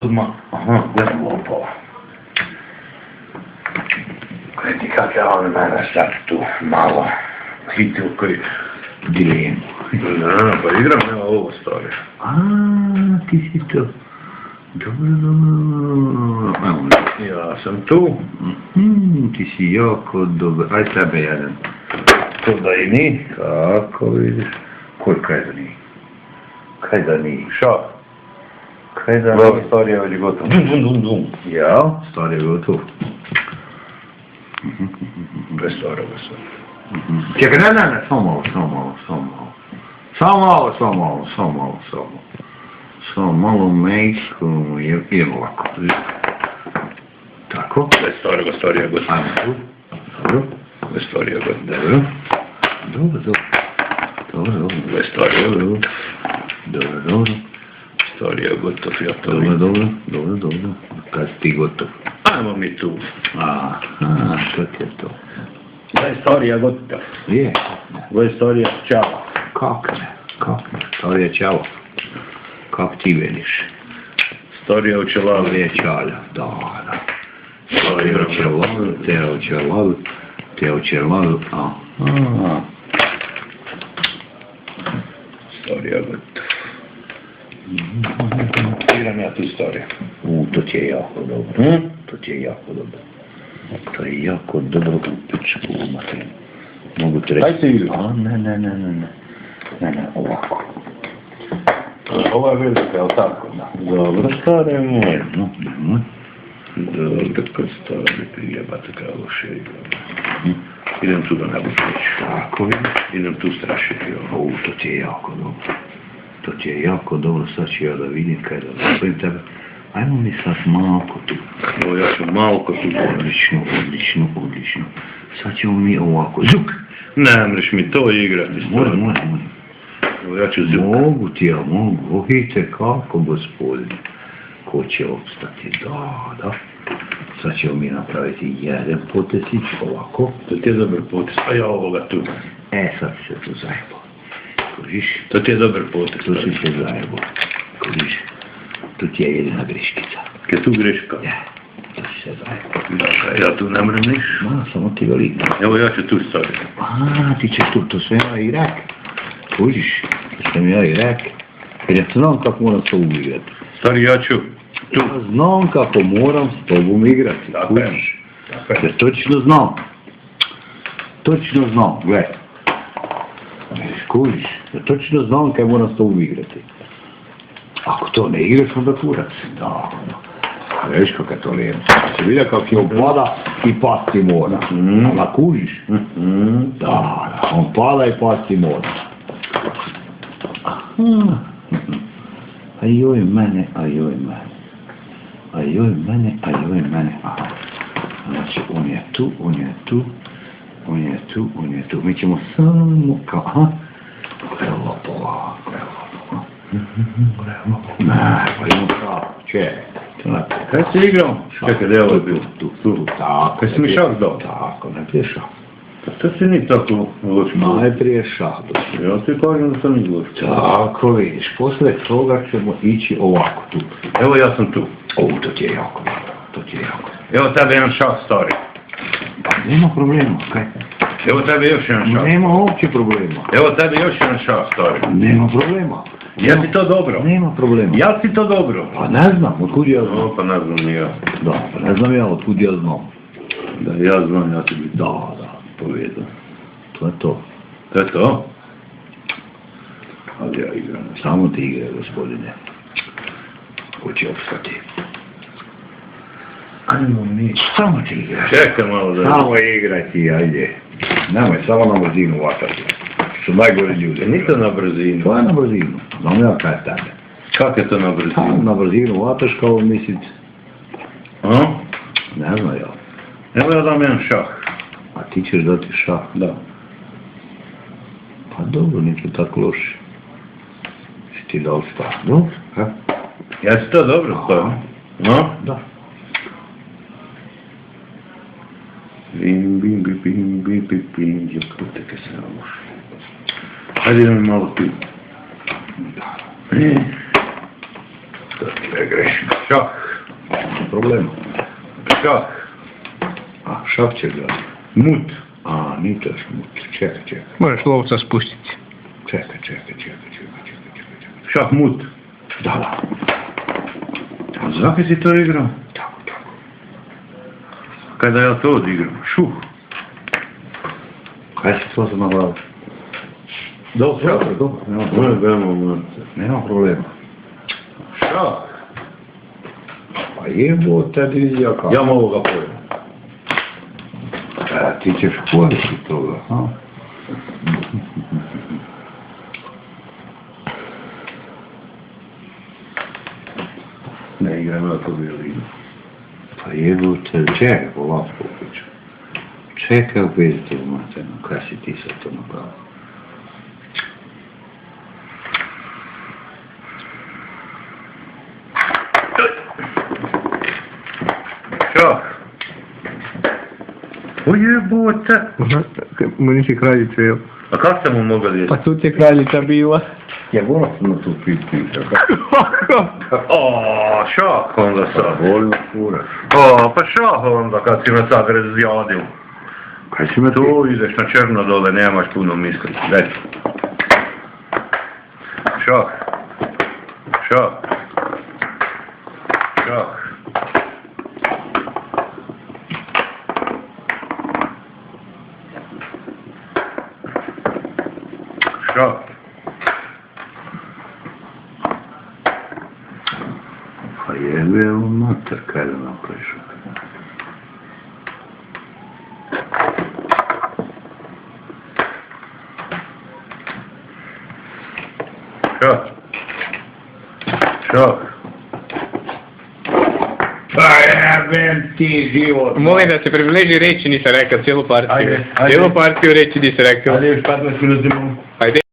Odmah, aha, ja sam lopova. Gledaj kak je on mene sad tu malo hitio koji dilemu. Da, pa igram nema ovo stvari. Ti si to. Dobro, dobro. Evo, Ja sam tu. Ti si jako dobro. Aj tebe jedan. To da i ni. Kako vidiš? Kaj da nije? Kaj da nije? Šah. Kaj da Glava nije? stvari je već gotovo. Dum. Ja? Stvar je gotov. Bez stvari. Čekaj, ne, samo malo. Samo malo mejsko, idemo ovako. Tako. Bez stvari je gotovo. Ajmo tu. Dobro. Bez stvari je gotovo. Dobro. Bez stvari je gotovo. Dobro. Stvari je gotov, ja to Dobro. Kad si ti gotov? Ajmo mi tu. Što ti je to? Bez stvari je gotov. Je. Bez stvari je čao. Kak ne? Stvar je čalo. Kak ti veliš? Stvari je očelavi. Stvar je čalja. Da. Stvar je očelavi, te očelavi, Stvari je gotov. Igram ja tu stvari. To ti je jako dobro. To je jako dobro u pičku materinu. Mogu ti reći. Aj se igra. Ne, ovako. Ova je velika, je li tako? Dobro, stare moje. Dobro, kad stvari prijebate kao loše igra. Idem tu da ne budu reći. Tako vidiš? Idem tu strašiti. To ti je jako dobro. Sad ću ja da vidim kaj da napravim tebe. Ajmo mi sad malko tu. Evo ja ću malko tu. Odlično. Sad ćemo mi ovako. Zuk! Ne mreš mi to igrati. Moram. Evo ja ću zuk. Mogu. Vidite kako, gospodin. Ko će opstati? Da. Sad ćemo mi napraviti jedan potesić ovako. To ti je dobar potes. A ja ovoga tu. Sad se tu zajebo. Kužiš? To ti je dobar potes. Tu si se zajebo. Kužiš? Tu ti je jedina greškica. Kaj tu greška? Ja. Tu si se zajebo. Ja tu ne mrem niš. Samo ti velim. Evo ja ću tu staviti. Ti ćeš tu, to sam ja i rek. Kužiš? To sam ja i rek. Jer ja znam kako moram s tobom igrati. Stari, ja ću tu. Ja znam kako moram s tobom igrati. Tako je. Kužiš? Jer točno znam, gledaj. Kužiš? Ja točno znam kaj moram s tobom igrati. Ako to ne igraš, onda kurac. Da. Veš kako je to lijepo. Se vidio kako je pada i pasti mora. Ona kužiš? Da. On pada i pasti mora. Ajoj mene. Aha. Znači, on je tu. Mi ćemo samo kao, Evo polako. Pa imamo pravo. Kaj si igrao? Čekaj, da je ovo bilo? Tu. Tako. Kaj si mi šah dao? Tako, najprije šah. To si ni tako loš. Najprije šah. Ja ti kažem da sam izloš. Tako vidiš, posle toga ćemo ići ovako tu. Evo ja sam tu. To ti je jako dobro. Evo tebe jedan šah stari. Pa nema problema, kaj? Evo tebe još jedan šah. Nema uopće problema. Evo tebe još jedan šah stari. Nema problema. Ja ti to dobro. Nema problema. Ja ti to dobro. Pa ne znam, otkud ja znam. Pa ne znam ni ja. Da, pa ne znam ja, otkud ja znam. Da, ja znam, ja ti bi povedao. To je to. To je to? Ali ja igram. Samo ti igraj, gospodine. Ko će opstati? Ajmo mi. Samo ti igraj. Čekaj malo da... Samo igraj ti, ajde. Nemoj, samo na brzinu vatati. Su najgori ljudi. Nije to na brzinu. To je na brzinu. Znam ja kaj je tebe. Kako je to na brzinu? Na brzinu vataš kao mislit. Ne znam ja. Evo ja dam jedan šah. A ti ćeš dati šah? Da. Pa dobro, nije to tako loše. Si ti dao šah, dobro? Ja si to dobro stavio? No? Da. Bim, jepute kaj se namoš. Hajde idemo malo tu. Da ti ne grešim. Šah. Problema. Šah. A, šah će ga. Mut. A, nije to mut. Čekaj. Možeš lovca spustiti. Čekaj. Šah mut. Da. A zakaj si to igrao? Tako. Kada ja to odigram? Šuh. Kaj si to za navali? Dobro. Nema problema. Šah. Pa jebote, divizija kako. Ja mogu ga pojem. Ti ćeš koristiti toga, ha? Ne igram ja to violinu. Pa jebote, čekaj, polako priču. Čekaj, ubezite u maternu, kaj si ti sad to napravio? Šah. O jebote. Mu nisi kraljica, jel? A kak sam mu mogao riješiti? Pa tu ti je kraljica bila. Ja volim sam na tu piti. O, šah onda sad. Volim kuraš. O, pa šah onda kad si me sad razjadil. Kaj si me ti? Tu ideš na črno dole, nemaš puno misliti. Daj. Šah. Šah. Pa jebe u mater, kaj da napraviš? Šah. Pa jebem ti život. Molim da se približi reći, nisam rekao cijelu partiju. Ajde. Cijelu partiju reći nisi rekao. Ajde, još 15 minuta. Ajde.